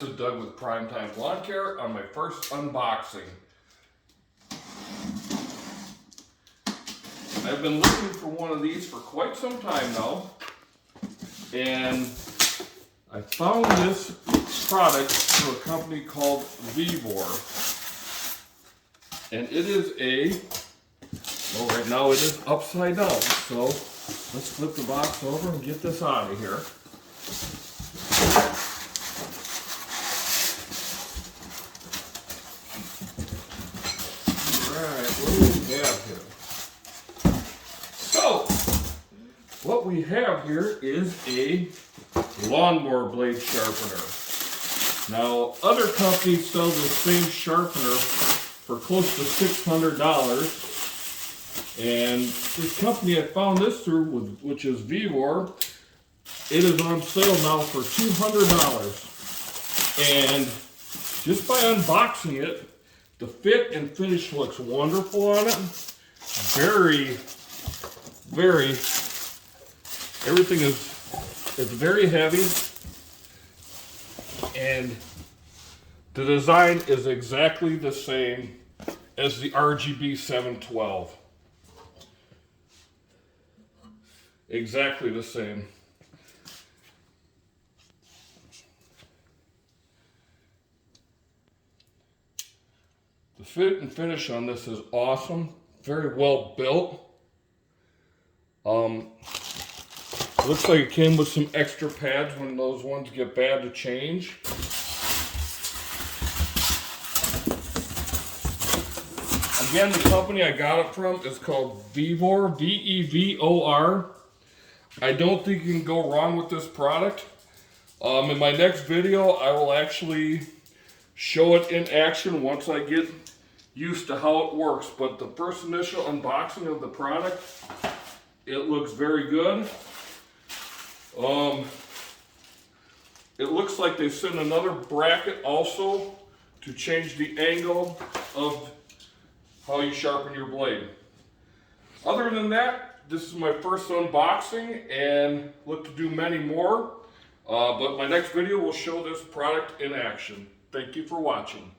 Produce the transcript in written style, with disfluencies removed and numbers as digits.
This is Doug with Primetime Lawn Care on my first unboxing. I've been looking for one of these for quite some time now, and I found this product through a company called VEVOR, and it is well, right now it is upside down, so let's flip the box over and get this out of here. What do we have here? So, what we have here is a lawnmower blade sharpener. Now, other companies sell the same sharpener for close to $600, and this company I found this through, which is VEVOR, it is on sale now for $200. And just by unboxing it, the fit and finish looks wonderful on it. Everything is very heavy, and the design is exactly the same as the RGB 712. Exactly the same. The fit and finish on this is awesome, very well built. Looks like it came with some extra pads when those ones get bad to change. Again, the company I got it from is called VEVOR, V-E-V-O-R. I don't think you can go wrong with this product. In my next video, I will actually show it in action once I get used to how it works. But the first initial unboxing of the product, it looks very good. It looks like they sent another bracket also to change the angle of how you sharpen your blade. Other than that, this is my first unboxing and look to do many more. But my next video will show this product in action. Thank you for watching.